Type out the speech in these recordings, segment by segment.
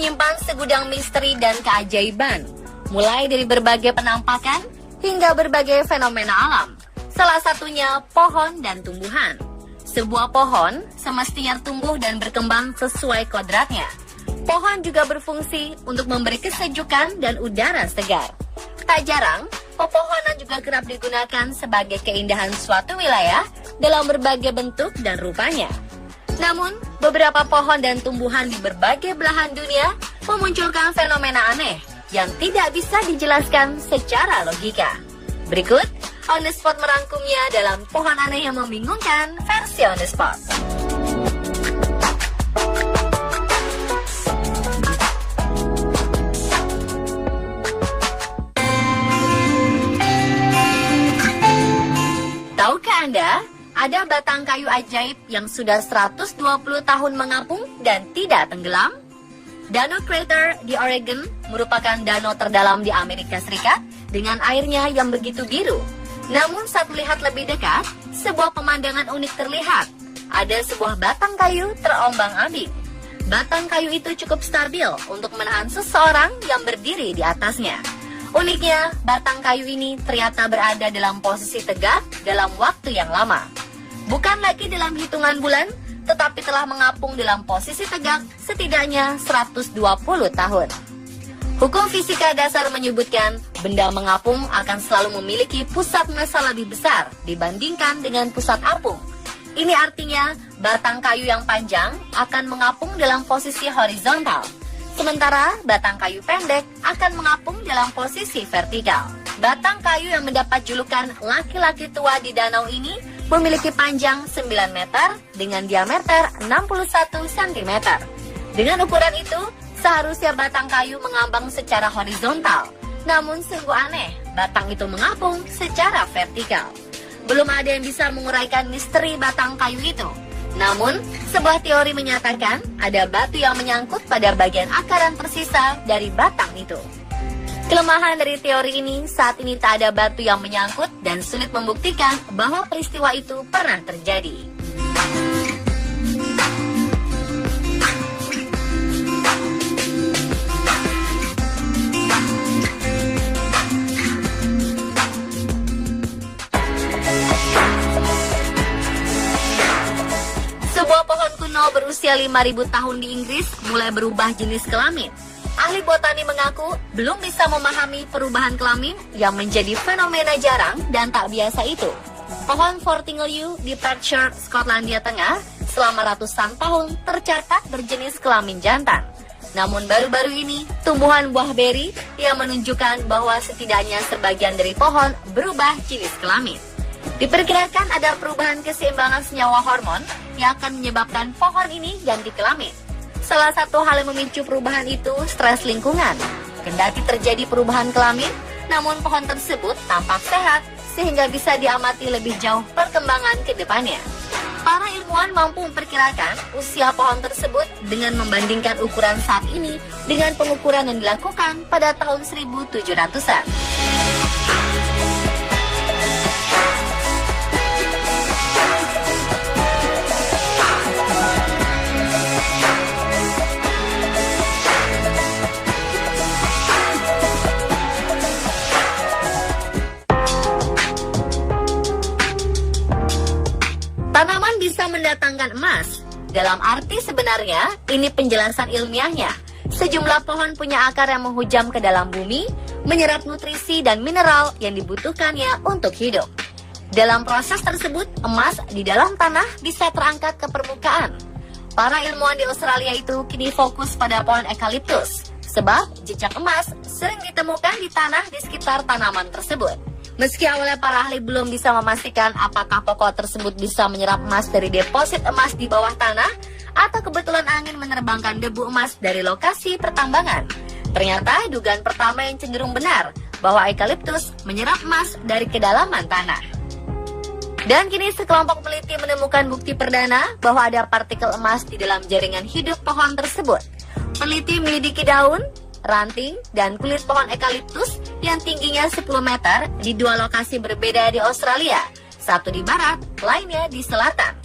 menyimpan segudang misteri dan keajaiban, mulai dari berbagai penampakan hingga berbagai fenomena alam. Salah satunya pohon dan tumbuhan. Sebuah pohon semestinya tumbuh dan berkembang sesuai kodratnya. Pohon juga berfungsi untuk memberi kesejukan dan udara segar. Tak jarang, pepohonan juga kerap digunakan sebagai keindahan suatu wilayah dalam berbagai bentuk dan rupanya. Namun, beberapa pohon dan tumbuhan di berbagai belahan dunia memunculkan fenomena aneh yang tidak bisa dijelaskan secara logika. Berikut, On The Spot merangkumnya dalam pohon aneh yang membingungkan versi On The Spot. Tahukah Anda, ada batang kayu ajaib yang sudah 120 tahun mengapung dan tidak tenggelam? Danau Crater di Oregon merupakan danau terdalam di Amerika Serikat dengan airnya yang begitu biru. Namun saat melihat lebih dekat, sebuah pemandangan unik terlihat. Ada sebuah batang kayu terombang-ambing. Batang kayu itu cukup stabil untuk menahan seseorang yang berdiri di atasnya. Uniknya, batang kayu ini ternyata berada dalam posisi tegak dalam waktu yang lama. Bukan lagi dalam hitungan bulan, tetapi telah mengapung dalam posisi tegak setidaknya 120 tahun. Hukum fisika dasar menyebutkan benda mengapung akan selalu memiliki pusat massa lebih besar dibandingkan dengan pusat apung. Ini artinya batang kayu yang panjang akan mengapung dalam posisi horizontal, sementara batang kayu pendek akan mengapung dalam posisi vertikal. Batang kayu yang mendapat julukan laki-laki tua di danau ini memiliki panjang 9 meter dengan diameter 61 cm. Dengan ukuran itu, seharusnya batang kayu mengambang secara horizontal. Namun sungguh aneh, batang itu mengapung secara vertikal. Belum ada yang bisa menguraikan misteri batang kayu itu. Namun, sebuah teori menyatakan ada batu yang menyangkut pada bagian akaran tersisa dari batang itu. Kelemahan dari teori ini, saat ini tak ada batu yang menyangkut dan sulit membuktikan bahwa peristiwa itu pernah terjadi. Sebuah pohon kuno berusia 5.000 tahun di Inggris mulai berubah jenis kelamin. Ahli botani mengaku belum bisa memahami perubahan kelamin yang menjadi fenomena jarang dan tak biasa itu. Pohon Fortingleyu di Perthshire, Skotlandia Tengah selama ratusan tahun tercatat berjenis kelamin jantan. Namun baru-baru ini, tumbuhan buah beri yang menunjukkan bahwa setidaknya sebagian dari pohon berubah jenis kelamin. Diperkirakan ada perubahan keseimbangan senyawa hormon yang akan menyebabkan pohon ini ganti kelamin. Salah satu hal yang memicu perubahan itu stres lingkungan. Kendati terjadi perubahan kelamin, namun pohon tersebut tampak sehat sehingga bisa diamati lebih jauh perkembangan ke depannya. Para ilmuwan mampu memperkirakan usia pohon tersebut dengan membandingkan ukuran saat ini dengan pengukuran yang dilakukan pada tahun 1700-an. Tanaman bisa mendatangkan emas. Dalam arti sebenarnya, ini penjelasan ilmiahnya. Sejumlah pohon punya akar yang menghujam ke dalam bumi, menyerap nutrisi dan mineral yang dibutuhkannya untuk hidup. Dalam proses tersebut, emas di dalam tanah bisa terangkat ke permukaan. Para ilmuwan di Australia itu kini fokus pada pohon eukaliptus, sebab jejak emas sering ditemukan di tanah di sekitar tanaman tersebut. Meski awalnya para ahli belum bisa memastikan apakah pokok tersebut bisa menyerap emas dari deposit emas di bawah tanah atau kebetulan angin menerbangkan debu emas dari lokasi pertambangan. Ternyata dugaan pertama yang cenderung benar, bahwa eukaliptus menyerap emas dari kedalaman tanah. Dan kini sekelompok peneliti menemukan bukti perdana bahwa ada partikel emas di dalam jaringan hidup pohon tersebut. Peneliti menyelidiki daun, ranting, dan kulit pohon eukaliptus yang tingginya 10 meter di dua lokasi berbeda di Australia, satu di barat, lainnya di selatan.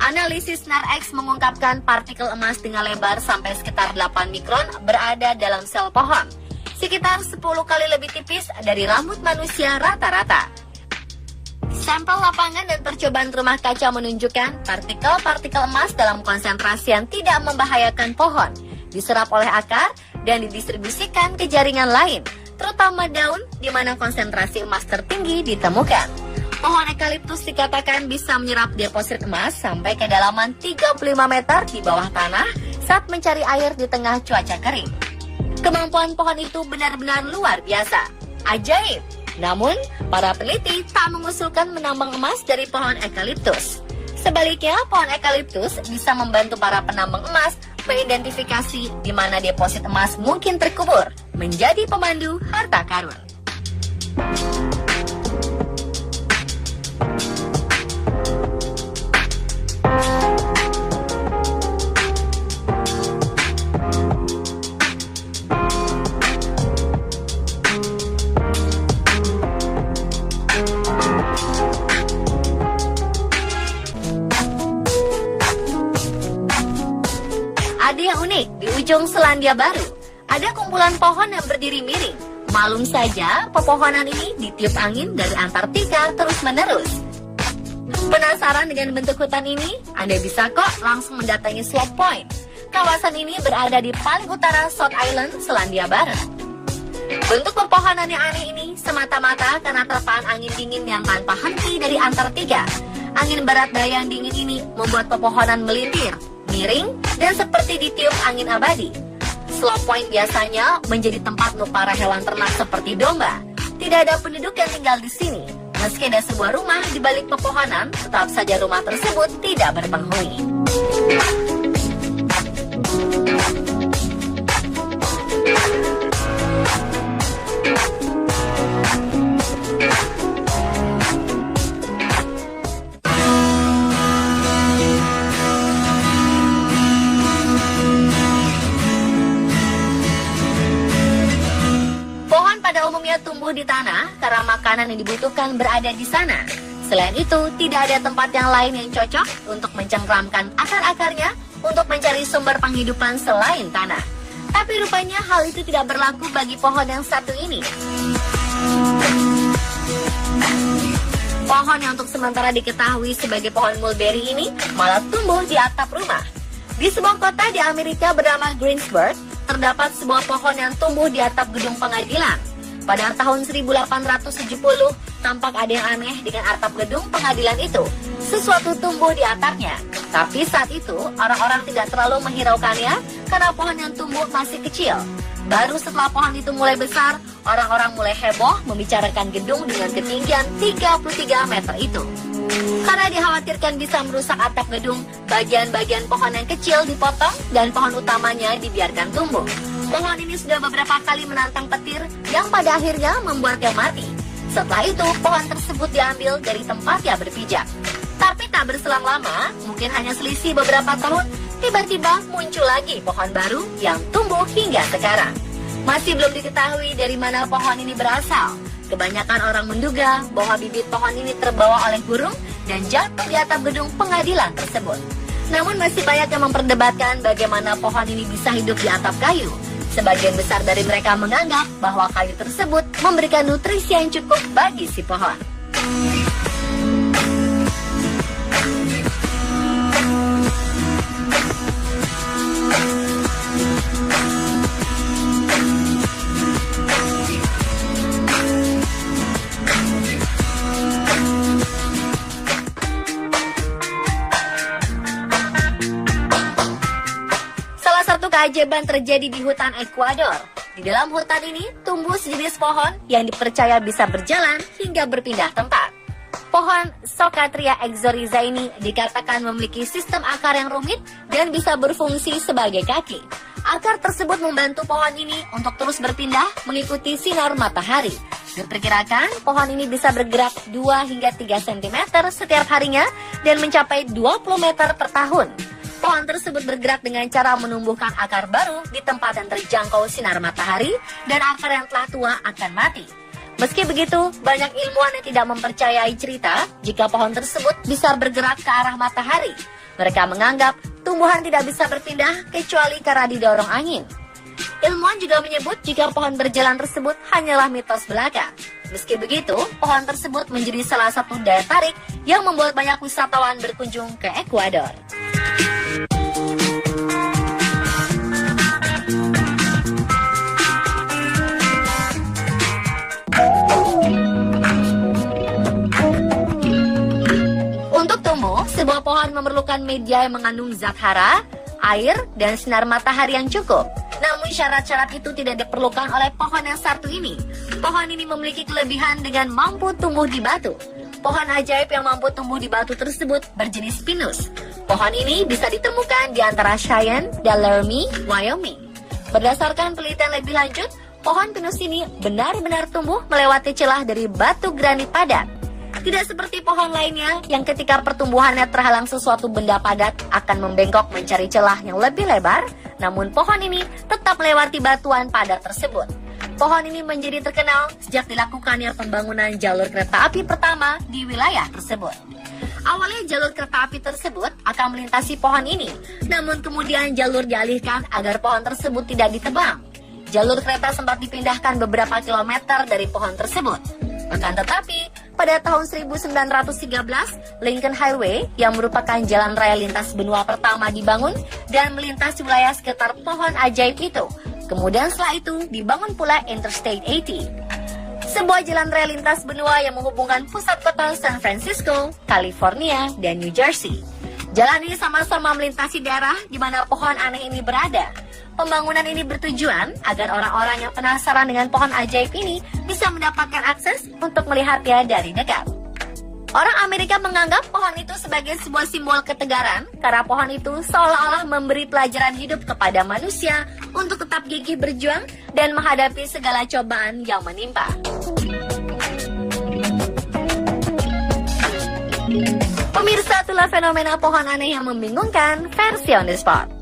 Analisis NARX mengungkapkan partikel emas dengan lebar sampai sekitar 8 mikron berada dalam sel pohon, sekitar 10 kali lebih tipis dari rambut manusia rata-rata. Sampel lapangan dan percobaan rumah kaca menunjukkan partikel-partikel emas dalam konsentrasi yang tidak membahayakan pohon diserap oleh akar dan didistribusikan ke jaringan lain, terutama daun di mana konsentrasi emas tertinggi ditemukan. Pohon ekaliptus dikatakan bisa menyerap deposit emas sampai kedalaman 35 meter di bawah tanah saat mencari air di tengah cuaca kering. Kemampuan pohon itu benar-benar luar biasa, ajaib. Namun, para peneliti tak mengusulkan menambang emas dari pohon ekaliptus. Sebaliknya, pohon ekaliptus bisa membantu para penambang emas mengidentifikasi di mana deposit emas mungkin terkubur, menjadi pemandu harta karun. Ada yang unik di ujung Selandia Baru. Ada kumpulan pohon yang berdiri miring. Malum saja, pepohonan ini ditiup angin dari Antartika terus-menerus. Penasaran dengan bentuk hutan ini? Anda bisa kok langsung mendatangi Slope Point. Kawasan ini berada di paling utara South Island, Selandia Baru. Bentuk pepohonan yang aneh ini semata-mata karena terpaan angin dingin yang tanpa henti dari Antartika. Angin barat daya yang dingin ini membuat pepohonan melintir, miring, dan seperti ditiup angin abadi. Slope Point biasanya menjadi tempat untuk para hewan ternak seperti domba. Tidak ada penduduk yang tinggal di sini. Meski ada sebuah rumah di balik pepohonan, tetap saja rumah tersebut tidak berpenghuni. Tumbuh di tanah karena makanan yang dibutuhkan berada di sana. Selain itu, tidak ada tempat yang lain yang cocok untuk mencengkramkan akar-akarnya untuk mencari sumber penghidupan selain tanah. Tapi rupanya hal itu tidak berlaku bagi pohon yang satu ini. Pohon yang untuk sementara diketahui sebagai pohon mulberry ini malah tumbuh di atap rumah. Di sebuah kota di Amerika bernama Greensburg, terdapat sebuah pohon yang tumbuh di atap gedung pengadilan. Pada tahun 1870, tampak ada yang aneh dengan atap gedung pengadilan itu. Sesuatu tumbuh di atapnya. Tapi saat itu, orang-orang tidak terlalu menghiraukannya karena pohon yang tumbuh masih kecil. Baru setelah pohon itu mulai besar, orang-orang mulai heboh membicarakan gedung dengan ketinggian 33 meter itu. Karena dikhawatirkan bisa merusak atap gedung, bagian-bagian pohon yang kecil dipotong dan pohon utamanya dibiarkan tumbuh. Pohon ini sudah beberapa kali menantang petir yang pada akhirnya membuatnya mati. Setelah itu, pohon tersebut diambil dari tempatnya berpijak. Tapi tak berselang lama, mungkin hanya selisih beberapa tahun, tiba-tiba muncul lagi pohon baru yang tumbuh hingga sekarang. Masih belum diketahui dari mana pohon ini berasal. Kebanyakan orang menduga bahwa bibit pohon ini terbawa oleh burung dan jatuh di atap gedung pengadilan tersebut. Namun masih banyak yang memperdebatkan bagaimana pohon ini bisa hidup di atap kayu. Sebagian besar dari mereka menganggap bahwa kayu tersebut memberikan nutrisi yang cukup bagi si pohon. Keajaiban terjadi di hutan Ekuador. Di dalam hutan ini tumbuh sejenis pohon yang dipercaya bisa berjalan hingga berpindah tempat. Pohon Socatria exoriza ini dikatakan memiliki sistem akar yang rumit dan bisa berfungsi sebagai kaki. Akar tersebut membantu pohon ini untuk terus berpindah mengikuti sinar matahari. Diperkirakan pohon ini bisa bergerak 2 hingga 3 cm setiap harinya dan mencapai 20 meter per tahun. Pohon tersebut bergerak dengan cara menumbuhkan akar baru di tempat yang terjangkau sinar matahari dan akar yang telah tua akan mati. Meski begitu, banyak ilmuwan yang tidak mempercayai cerita jika pohon tersebut bisa bergerak ke arah matahari. Mereka menganggap tumbuhan tidak bisa berpindah kecuali karena didorong angin. Ilmuwan juga menyebut jika pohon berjalan tersebut hanyalah mitos belaka. Meski begitu, pohon tersebut menjadi salah satu daya tarik yang membuat banyak wisatawan berkunjung ke Ekuador. Untuk tumbuh, sebuah pohon memerlukan media yang mengandung zat hara, air, dan sinar matahari yang cukup. Namun syarat-syarat itu tidak diperlukan oleh pohon yang satu ini. Pohon ini memiliki kelebihan dengan mampu tumbuh di batu. Pohon ajaib yang mampu tumbuh di batu tersebut berjenis pinus. Pohon ini bisa ditemukan di antara Cheyenne dan Laramie, Wyoming. Berdasarkan penelitian lebih lanjut, pohon pinus ini benar-benar tumbuh melewati celah dari batu granit padat. Tidak seperti pohon lainnya yang ketika pertumbuhannya terhalang sesuatu benda padat akan membengkok mencari celah yang lebih lebar, namun pohon ini tetap melewati batuan padat tersebut. Pohon ini menjadi terkenal sejak dilakukannya pembangunan jalur kereta api pertama di wilayah tersebut. Awalnya jalur kereta api tersebut akan melintasi pohon ini, namun kemudian jalur dialihkan agar pohon tersebut tidak ditebang. Jalur kereta sempat dipindahkan beberapa kilometer dari pohon tersebut. Akan tetapi, pada tahun 1913, Lincoln Highway yang merupakan jalan raya lintas benua pertama dibangun dan melintasi wilayah sekitar pohon ajaib itu. Kemudian setelah itu dibangun pula Interstate 80. Sebuah jalan raya lintas benua yang menghubungkan pusat kota San Francisco, California, dan New Jersey. Jalan ini sama-sama melintasi daerah di mana pohon aneh ini berada. Pembangunan ini bertujuan agar orang-orang yang penasaran dengan pohon ajaib ini bisa mendapatkan akses untuk melihatnya dari dekat. Orang Amerika menganggap pohon itu sebagai sebuah simbol ketegaran karena pohon itu seolah-olah memberi pelajaran hidup kepada manusia untuk tetap gigih berjuang dan menghadapi segala cobaan yang menimpa. Pemirsa, itulah fenomena pohon aneh yang membingungkan versi On The Spot.